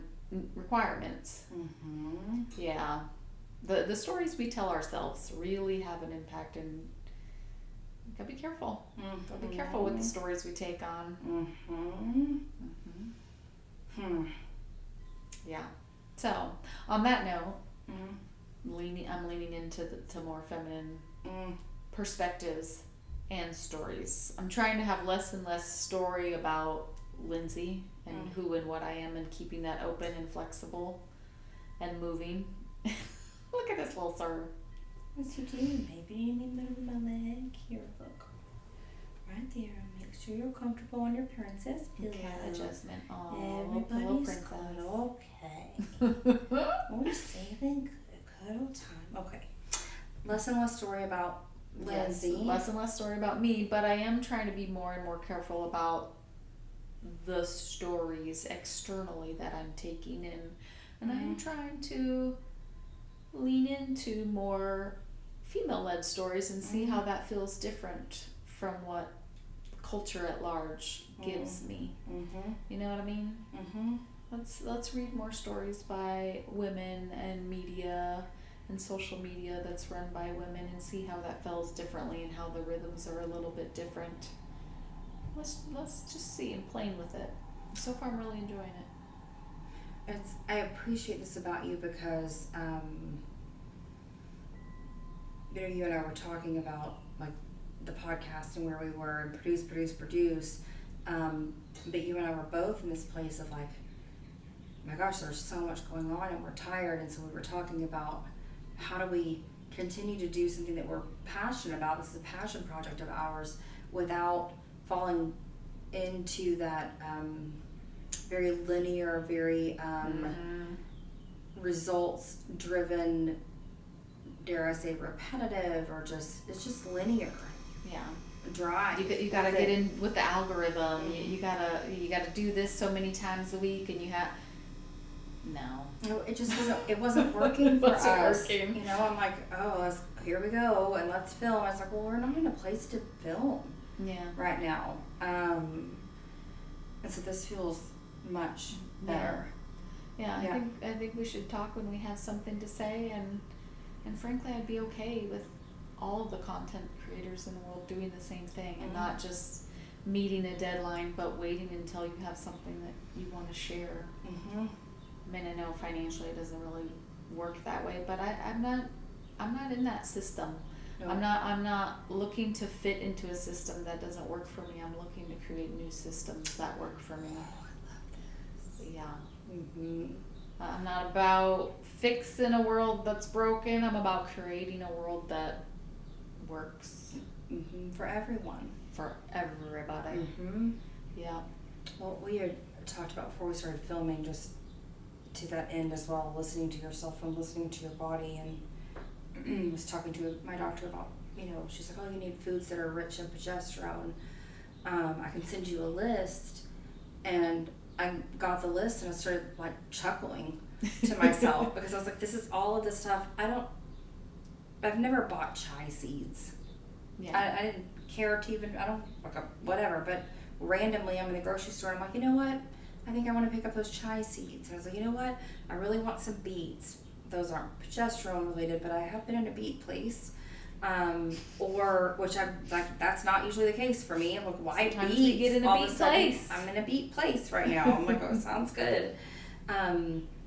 requirements. Yeah. The stories we tell ourselves really have an impact, and gotta be careful. Gotta be careful with the stories we take on. So, on that note, Mm-hmm. I'm leaning into to more feminine Mm. perspectives and stories. I'm trying to have less and less story about Lindsay and who and what I am, and keeping that open and flexible and moving. Look at this little sir. What's you doing, baby? You need to move my leg. Here, look. Right there. Make sure you're comfortable on your princess pillow. Cat adjustment. Oh, pillow Everybody's princess. good. Okay. We're saving cuddle time. Okay. Less and less story about Lindsay. Yes, less and less story about me, but I am trying to be more and more careful about the stories externally that I'm taking in. And I am trying to lean into more female-led stories and see how that feels different from what culture at large gives me. Mm-hmm. You know what I mean? Mm-hmm. Let's read more stories by women and media and social media that's run by women, and see how that feels differently and how the rhythms are a little bit different. Let's just see and playing with it. So far, I'm really enjoying it. I appreciate this about you because you and I were talking about like the podcast and where we were and produce, but you and I were both in this place of like, my gosh, there's so much going on and we're tired, and so we were talking about how do we continue to do something that we're passionate about. This is a passion project of ours, without falling into that very linear, very results driven, dare I say repetitive, or it's just linear. Yeah. Dry. You gotta get in with the algorithm. You gotta do this so many times a week, and No, it just wasn't working for Wasn't us. working. You know, I'm like, here we go, and let's film. I was like, well, we're not in a place to film right now. And so this feels much better. Yeah, I think we should talk when we have something to say, and frankly, I'd be okay with all of the content creators in the world doing the same thing, and not just meeting a deadline, but waiting until you have something that you want to share. Mm-hmm. I mean, I know financially it doesn't really work that way, but I'm not in that system. No. I'm not looking to fit into a system that doesn't work for me. I'm looking to create new systems that work for me. Oh, I love this. Yeah. Mm-hmm. I'm not about fixing a world that's broken. I'm about creating a world that works For everyone. for everybody. Mm-hmm. Yeah. Well, we had talked about before we started filming, just to that end as well, listening to yourself and listening to your body, and was talking to my doctor about, she's like, oh, you need foods that are rich in progesterone. I can send you a list, and I got the list and I started like chuckling to myself because I was like, this is all of this stuff. I've never bought chia seeds. Yeah. I didn't care to even, whatever, but randomly I'm in the grocery store and I'm like, you know what? I think I want to pick up those chia seeds. And I was like, you know what? I really want some beets. Those aren't progesterone related, but I have been in a beet place. Which I'm like, that's not usually the case for me. I'm like, why Sometimes beets? we get in a All of beet sudden, place. I'm in a beet place right now. I'm like, oh, sounds good.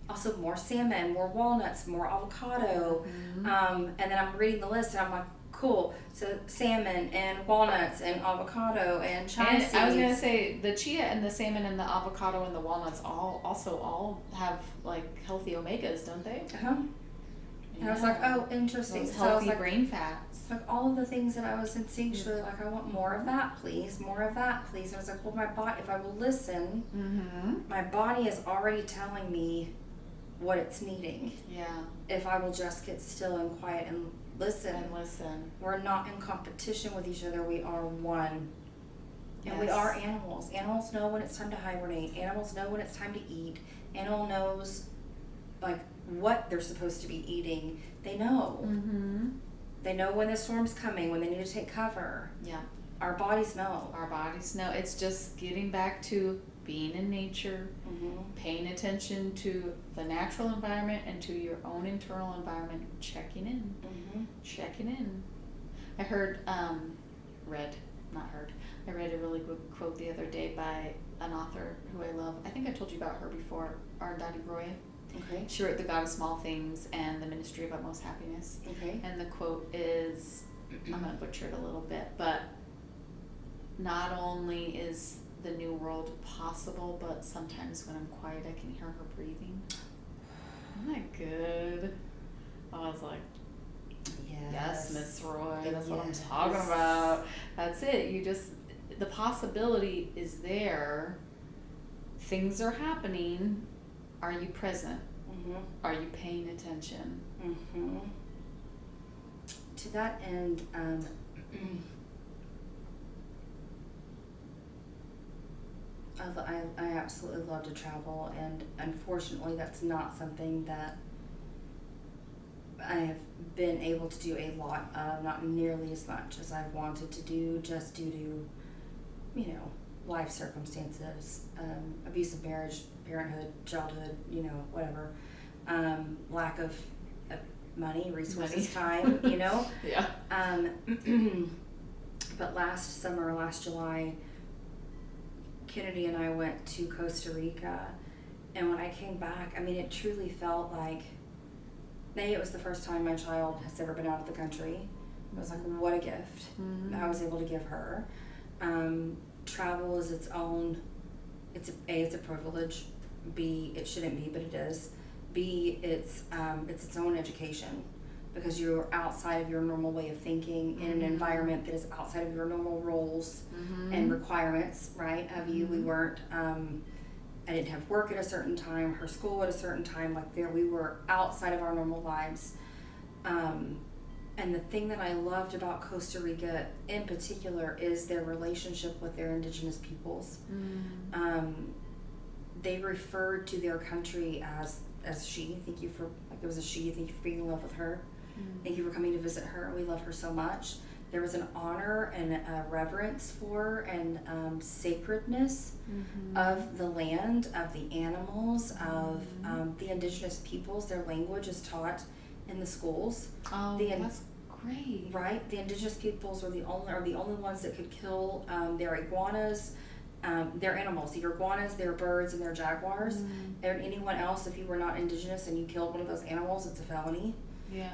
Also more salmon, more walnuts, more avocado. And then I'm reading the list and I'm like, cool. So salmon and walnuts and avocado and chia seeds. I was gonna say the chia and the salmon and the avocado and the walnuts all have like healthy omegas, don't they? Uh-huh. And I was like, oh, interesting. Those So I was healthy like, brain fats. like all of the things that I was instinctually like, I want more of that, please. More of that, please. And I was like, well, my body, if I will listen, my body is already telling me what it's needing. Yeah. If I will just get still and quiet and listen. We're not in competition with each other. We are one. And we are animals. Animals know when it's time to hibernate. Animals know when it's time to eat. Animal knows like what they're supposed to be eating. They know. They know when the storm's coming, when they need to take cover. Yeah. Our bodies know. It's just getting back to being in nature, paying attention to the natural environment and to your own internal environment, checking in. I read a really good quote the other day by an author who I love. I think I told you about her before, Arundhati Roy. Okay. She wrote The God of Small Things and The Ministry of Utmost Happiness. Okay. And the quote is, I'm going to butcher it a little bit, but not only is the new world possible, but sometimes when I'm quiet, I can hear her breathing. Isn't that good? I was like, yes, Miss Roy, that's what I'm talking about. That's it. You just, the possibility is there. Things are happening. Are you present? Mm-hmm. Are you paying attention? Mm-hmm. To that end, I absolutely love to travel, and unfortunately that's not something that I have been able to do a lot of, not nearly as much as I've wanted to do, just due to, life circumstances, abusive marriage, parenthood, childhood, whatever, lack of money, resources, time, Yeah. But last July, Kennedy and I went to Costa Rica, and when I came back, it truly felt like, it was the first time my child has ever been out of the country. I was like, what a gift I was able to give her. Travel is its own, it's a privilege. B, it shouldn't be, but it is. B, it's its own education, because you're outside of your normal way of thinking in an environment that is outside of your normal roles and requirements, right? We weren't, I didn't have work at a certain time, her school at a certain time, we were outside of our normal lives. And the thing that I loved about Costa Rica in particular is their relationship with their indigenous peoples. They referred to their country as she. Thank you for, it was a she. Thank you for being in love with her. Thank you for coming to visit her. We love her so much. There was an honor and a reverence for and sacredness of the land, of the animals, of the indigenous peoples. Their language is taught in the schools. Oh, that's great. Right? The indigenous peoples are the only ones that could kill their iguanas, their animals, their iguanas, their birds, and their jaguars. And anyone else, if you were not indigenous and you killed one of those animals, it's a felony. Yeah.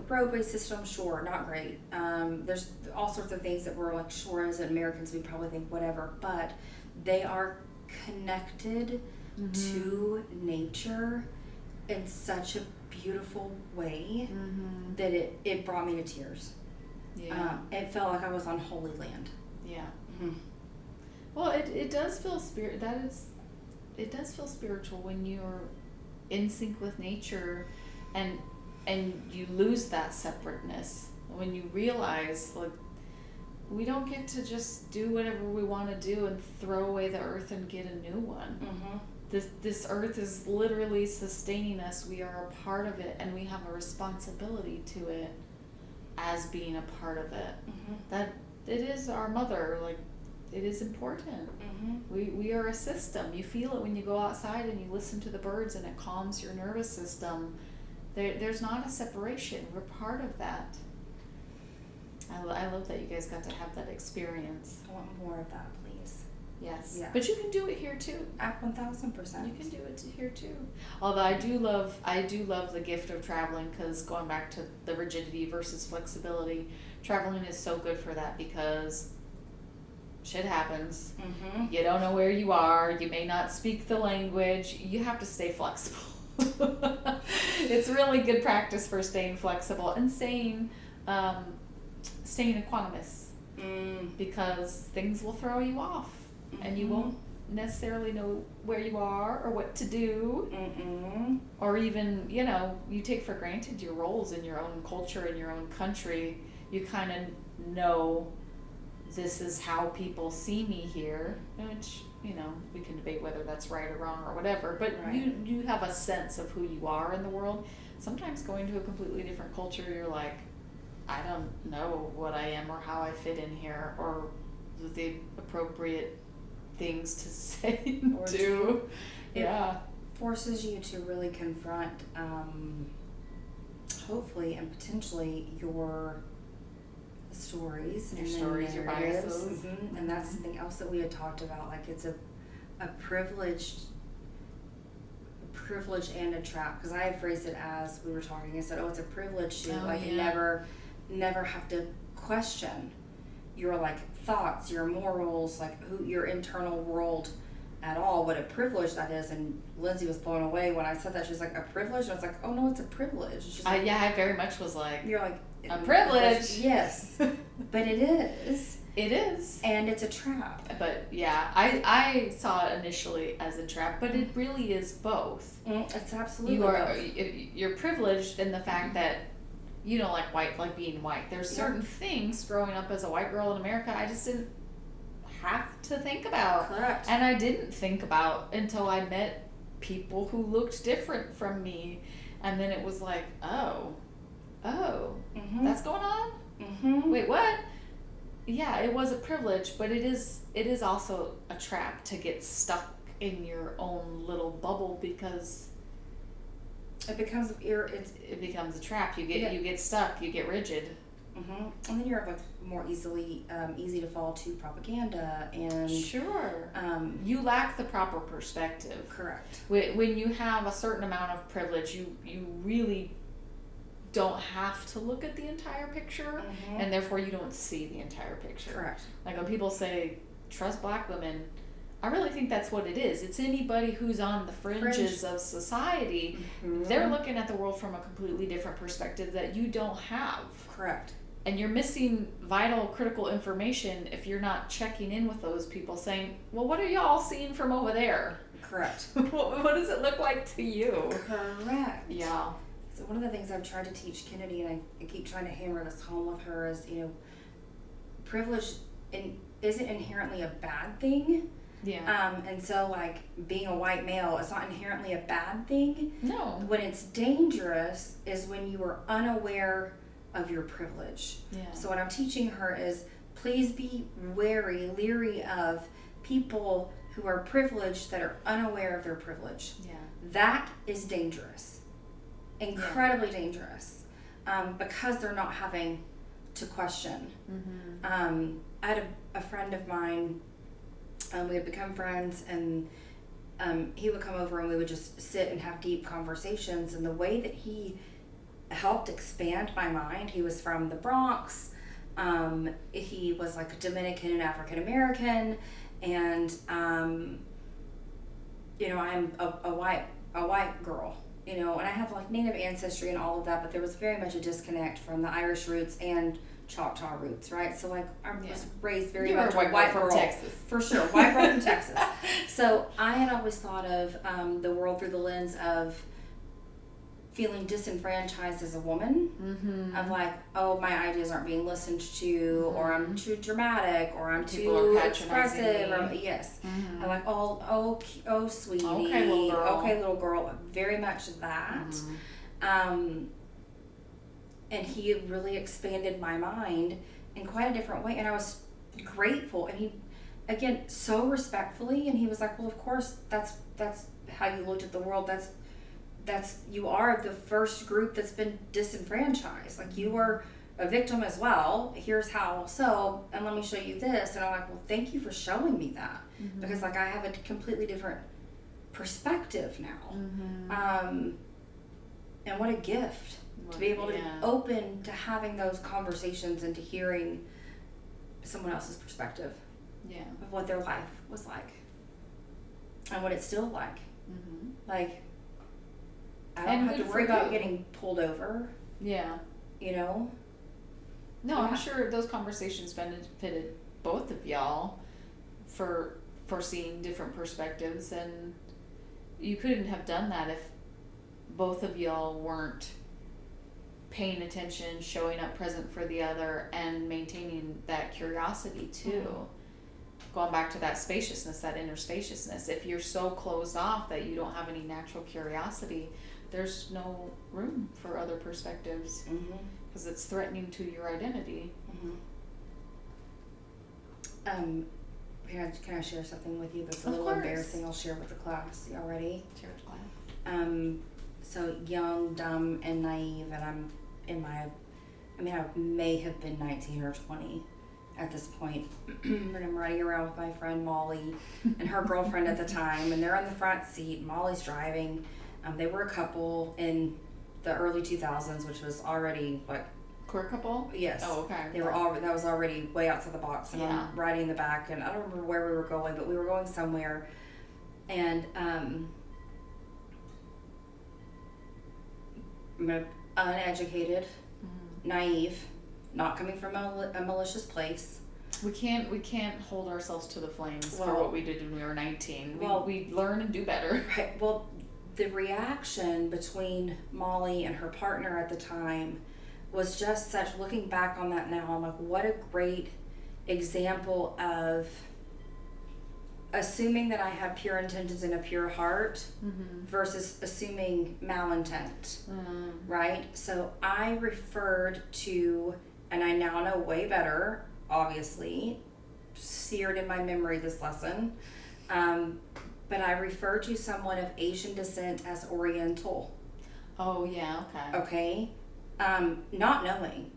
Roadway system, sure, not great. There's all sorts of things that we're sure, as Americans, we probably think whatever, but they are connected to nature in such a beautiful way that it brought me to tears. Yeah. It felt like I was on Holy Land. Yeah. Well, it does feel it does feel spiritual when you're in sync with nature, and you lose that separateness when you realize we don't get to just do whatever we want to do and throw away the earth and get a new one. This earth is literally sustaining us. We are a part of it, and we have a responsibility to it as being a part of it. That it is our mother. It is important. We are a system. You feel it when you go outside and you listen to the birds, and it calms your nervous system. There's not a separation. We're part of that. I love that you guys got to have that experience. I want more of that, please. Yes. Yeah. But you can do it here too. At 1,000%. You can do it here too. Although I do love the gift of traveling, because going back to the rigidity versus flexibility, traveling is so good for that, because shit happens. You don't know where you are. You may not speak the language. You have to stay flexible. It's really good practice for staying flexible and staying equanimous, because things will throw you off, and you won't necessarily know where you are or what to do, or even you take for granted your roles in your own culture, in your own country. You kind of know, this is how people see me here, which we can debate whether that's right or wrong or whatever, but right. you have a sense of who you are in the world. Sometimes going to a completely different culture, you're like, I don't know what I am or how I fit in here, or the appropriate things to say or do. Yeah. Forces you to really confront, hopefully and potentially, your stories, your biases. And that's something else that we had talked about. It's a privileged privilege and a trap, because I phrased it as we were talking. I said, oh, it's a privilege to never have to question your like thoughts, your morals, like your internal world at all. What a privilege that is. And Lindsay was blown away when I said that. She was like, a privilege? And I was like, oh no, it's a privilege. She's like, I very much was like, you're like, a privilege. Yes, but it is. It is. And it's a trap. But yeah, I saw it initially as a trap, but it really is both. It's absolutely both. You're privileged in the fact that you don't like being white. There's certain things growing up as a white girl in America I just didn't have to think about. Correct. And I didn't think about until I met people who looked different from me. And then it was like, oh, that's going on? Mm-hmm. Wait, what? Yeah, it was a privilege, but it is also a trap to get stuck in your own little bubble, because it becomes it becomes a trap. You get stuck. You get rigid. Mm-hmm. And then you're like more easy to fall to propaganda and sure. You lack the proper perspective. Correct. When you have a certain amount of privilege, you really don't have to look at the entire picture, and therefore you don't see the entire picture. Correct. Like when people say trust black women, I really think that's what it is. It's anybody who's on the fringes of society. They're looking at the world from a completely different perspective that you don't have. Correct. And you're missing vital, critical information if you're not checking in with those people saying, well, what are y'all seeing from over there? Correct. What does it look like to you? Correct. Yeah. So one of the things I've tried to teach Kennedy, and I keep trying to hammer this home with her, is, privilege isn't inherently a bad thing. Yeah. And so, like, being a white male is not inherently a bad thing. No. When it's dangerous is when you are unaware of your privilege. Yeah. So what I'm teaching her is, please be leery of people who are privileged that are unaware of their privilege. Yeah. That is dangerous. Incredibly dangerous. Because they're not having to question. Mm-hmm. I had a friend of mine, we had become friends, and he would come over and we would just sit and have deep conversations, and the way that he helped expand my mind, he was from the Bronx, he was like a Dominican and African American, and I'm a white girl, and I have like Native ancestry and all of that, but there was very much a disconnect from the Irish roots and Choctaw roots, right? So like I was raised very much a white girl from Texas, for sure, white girl from Texas. So I had always thought of the world through the lens of feeling disenfranchised as a woman, of like, oh, my ideas aren't being listened to, or I'm too dramatic, or I'm too expressive, or I'm like, oh, sweetie, okay, little girl, very much that. And he really expanded my mind in quite a different way, and I was grateful. And he, again, so respectfully, and he was like, well, of course, that's how you looked at the world. That's you are the first group that's been disenfranchised. Like, you were a victim as well. Here's how so, and let me show you this. And I'm like, well, thank you for showing me that, because like I have a completely different perspective now. And what a gift to be able to be open to having those conversations and to hearing someone else's perspective of what their life was like and what it's still like. Like, I don't have to worry about getting pulled over. Yeah. No, I'm sure those conversations benefited both of y'all for seeing different perspectives, and you couldn't have done that if both of y'all weren't paying attention, showing up present for the other, and maintaining that curiosity too. Going back to that spaciousness, that inner spaciousness. If you're so closed off that you don't have any natural curiosity, there's no room for other perspectives, because it's threatening to your identity. Can I share something with you that's a little embarrassing? I'll share with the class. Y'all ready? Share with the class. So young, dumb, and naive, and I may have been 19 or 20 at this point, and I'm riding around with my friend Molly and her girlfriend at the time, and they're in the front seat. Molly's driving, They were a couple in the early 2000s, which was already like, Queer couple? yes. Oh, okay. They were all, that was already way outside the box, and Yeah. I'm riding in the back, and I don't remember where we were going, but we were going somewhere, and uneducated, naive, not coming from a malicious place. We can't hold ourselves to the flames for Well, what we did when we were 19. well, we learn and do better. Right. Well, the reaction between Molly and her partner at the time was just such, looking back on that now, I'm like, what a great example of assuming that I had pure intentions and a pure heart versus assuming malintent, right? So I referred to, and I now know way better, obviously, seared in my memory this lesson, but I refer to someone of Asian descent as Oriental. Oh, yeah, okay. Okay? Not knowing.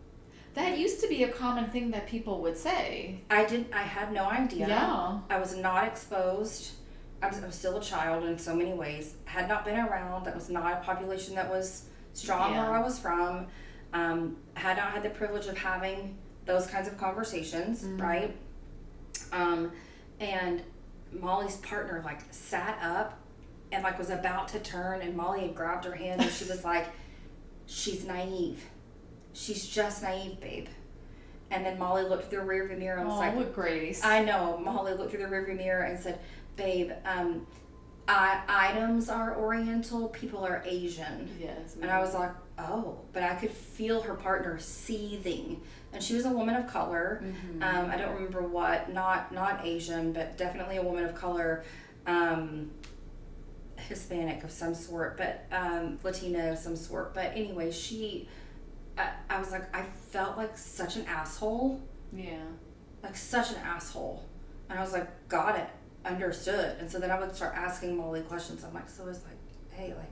That used to be a common thing that people would say. I had no idea. Yeah. I was not exposed. I was still a child in so many ways. Had not been around. That was not a population that was strong Yeah. where I was from. Had not had the privilege of having those kinds of conversations, right? And Molly's partner like sat up and like was about to turn, and Molly had grabbed her hand and she was like, she's naive. She's just naive, babe. And then Molly looked through the rearview mirror and was like, what grace. I know. Molly looked through the rearview mirror and said, babe, items are Oriental, people are Asian. Yes. And I was like, oh, but I could feel her partner seething. And she was a woman of color. I don't remember what, not Asian, but definitely a woman of color, Hispanic of some sort, but Latina of some sort. But anyway, I was like, I felt like such an asshole. Yeah. Like such an asshole. And I was like, got it, understood. And so then I would start asking Molly questions. I'm like, so it's like, hey, like,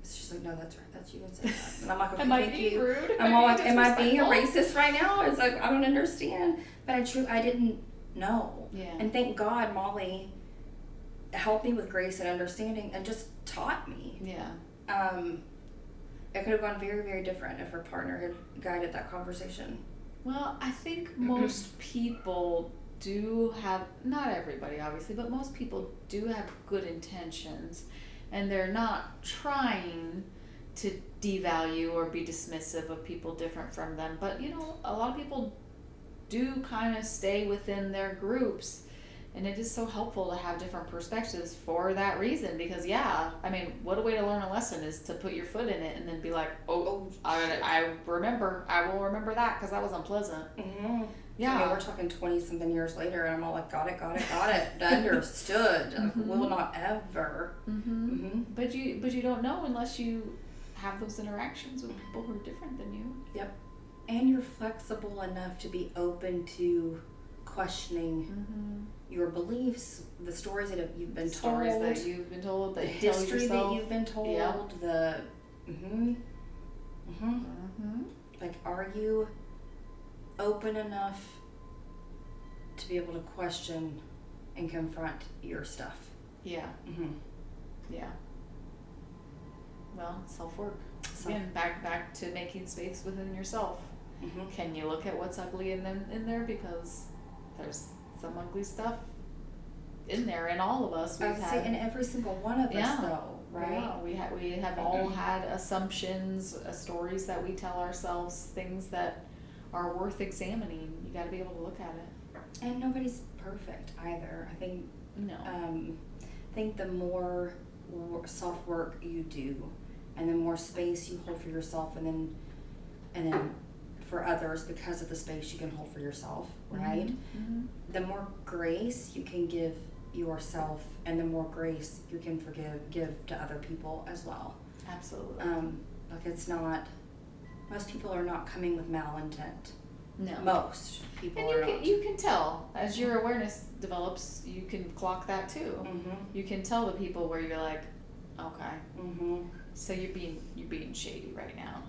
she's like, no, that's right, that's you, and say that. And I'm like, okay, Am I thank being you. rude? I'm all like, am I being a disrespectful? racist right now? It's like, I don't understand. But I didn't know. Yeah. And thank God Molly helped me with grace and understanding and just taught me. Yeah. It could have gone very, very different if her partner had guided that conversation. Well, I think most people do have, not everybody obviously, but most people do have good intentions, and they're not trying to devalue or be dismissive of people different from them. But, you know, a lot of people do kind of stay within their groups, and it is so helpful to have different perspectives for that reason, because yeah, I mean, what a way to learn a lesson is to put your foot in it and then be like, oh, I will remember that because that was unpleasant. Yeah. I mean, we're talking 20-something years later, and I'm all like, got it, understood. Like, will not ever. But you don't know unless you have those interactions with people who are different than you. Yep. And you're flexible enough to be open to questioning your beliefs, the stories that you've been told, that you've been told, that the you tell history yourself. that you've been told, Yeah. Like, are you open enough to be able to question and confront your stuff? Yeah. Yeah. Well, self-work. Again, back to making space within yourself. Can you look at what's ugly in there, because there's some ugly stuff in there in all of us. I would say in every single one of us, though, right? Yeah, we have all had assumptions, stories that we tell ourselves, things that are worth examining. You got to be able to look at it. And nobody's perfect either. I think. No. I think the more self work you do, and the more space you hold for yourself, and then for others, because of the space you can hold for yourself, right? The more grace you can give yourself, and the more grace you can give to other people as well. Absolutely. Like, it's not, most people are not coming with malintent. No. Most people and are not. You can tell as your awareness develops. You can clock that too. You can tell the people where you're like, okay, so you're being shady right now,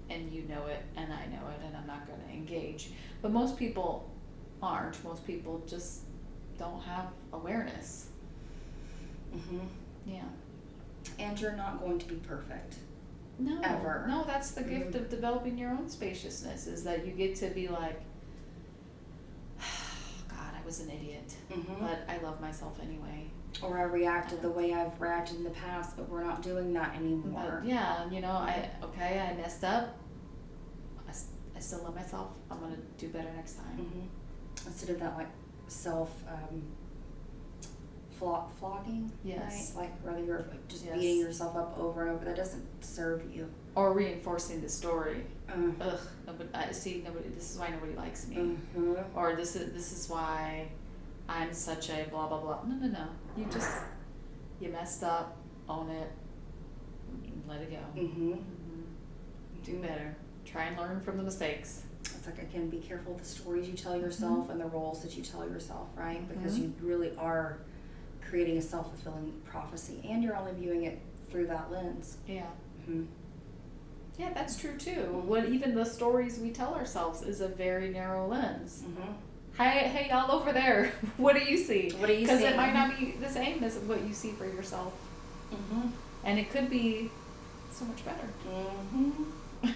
and you know it, and I know it, and I'm not going to engage. But most people aren't. Most people just don't have awareness. Yeah. And you're not going to be perfect. No, Ever. no, that's the gift of developing your own spaciousness, is that you get to be like, God, I was an idiot, but I love myself anyway. Or I reacted the way I've reacted in the past, but we're not doing that anymore. But yeah, you know, I messed up. I still love myself. I'm gonna do better next time. Instead of that, like, self flogging, Yes. right? Like, rather you're just beating yourself up over and over. That doesn't serve you. Or reinforcing the story. Mm. Ugh, nobody. This is why nobody likes me. Or this is why I'm such a blah blah blah. No. You messed up. Own it. Let it go. Do better. Try and learn from the mistakes. It's like, again, be careful of the stories you tell yourself and the roles that you tell yourself, right? Because you really are creating a self-fulfilling prophecy, and you're only viewing it through that lens. Yeah. Yeah, that's true too. What even the stories we tell ourselves is a very narrow lens. Hey, y'all over there, what do you see? What do you see? Because it might not be the same as what you see for yourself. And it could be so much better.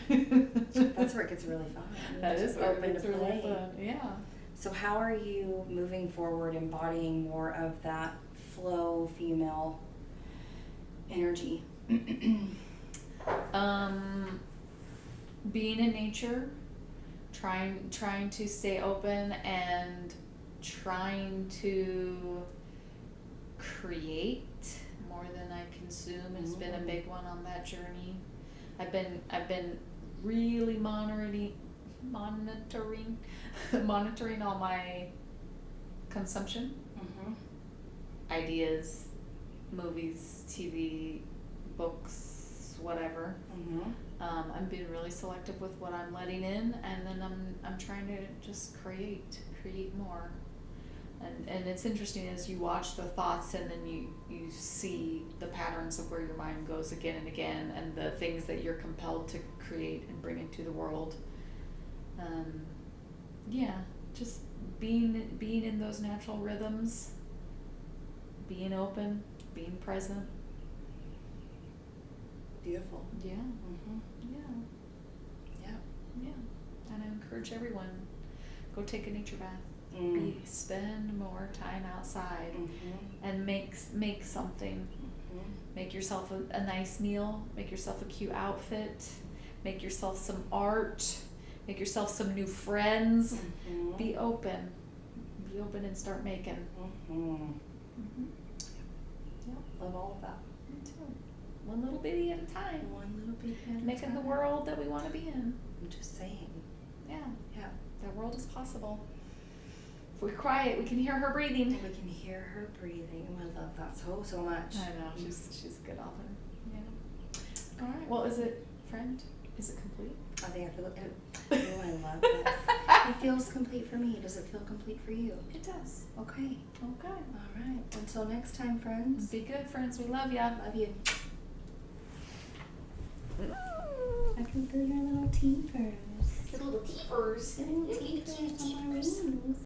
That's where it gets really fun. That is where open it gets to play. really fun. Yeah. So how are you moving forward, embodying more of that flow female energy? Being in nature, trying to stay open and trying to create more than I consume has been a big one on that journey. I've been really monitoring all my consumption, ideas, movies, TV, books, whatever. I'm being really selective with what I'm letting in, and then I'm trying to just create more. And it's interesting as you watch the thoughts, and then you see the patterns of where your mind goes again and again, and the things that you're compelled to create and bring into the world. Just being in those natural rhythms, being open, being present. Beautiful. Yeah. And I encourage everyone, go take a nature bath. Spend more time outside and make something. Make yourself a nice meal, make yourself a cute outfit, make yourself some art, make yourself some new friends. Be open and start making. Love all of that. Me too. One little bitty at a time. Making the world that we want to be in. I'm just saying. Yeah. That world is possible. If we're quiet, we can hear her breathing. We can hear her breathing. I love that so much. I know, she's a good author. Yeah. All right. Well, is it complete? I think I feel it. Oh, I love this. It feels complete for me. Does it feel complete for you? It does. Okay. All right. Until next time, friends. Be good, friends. We love ya. Love you. I can feel your little teethers. Little teethers. Little teethers on my wings.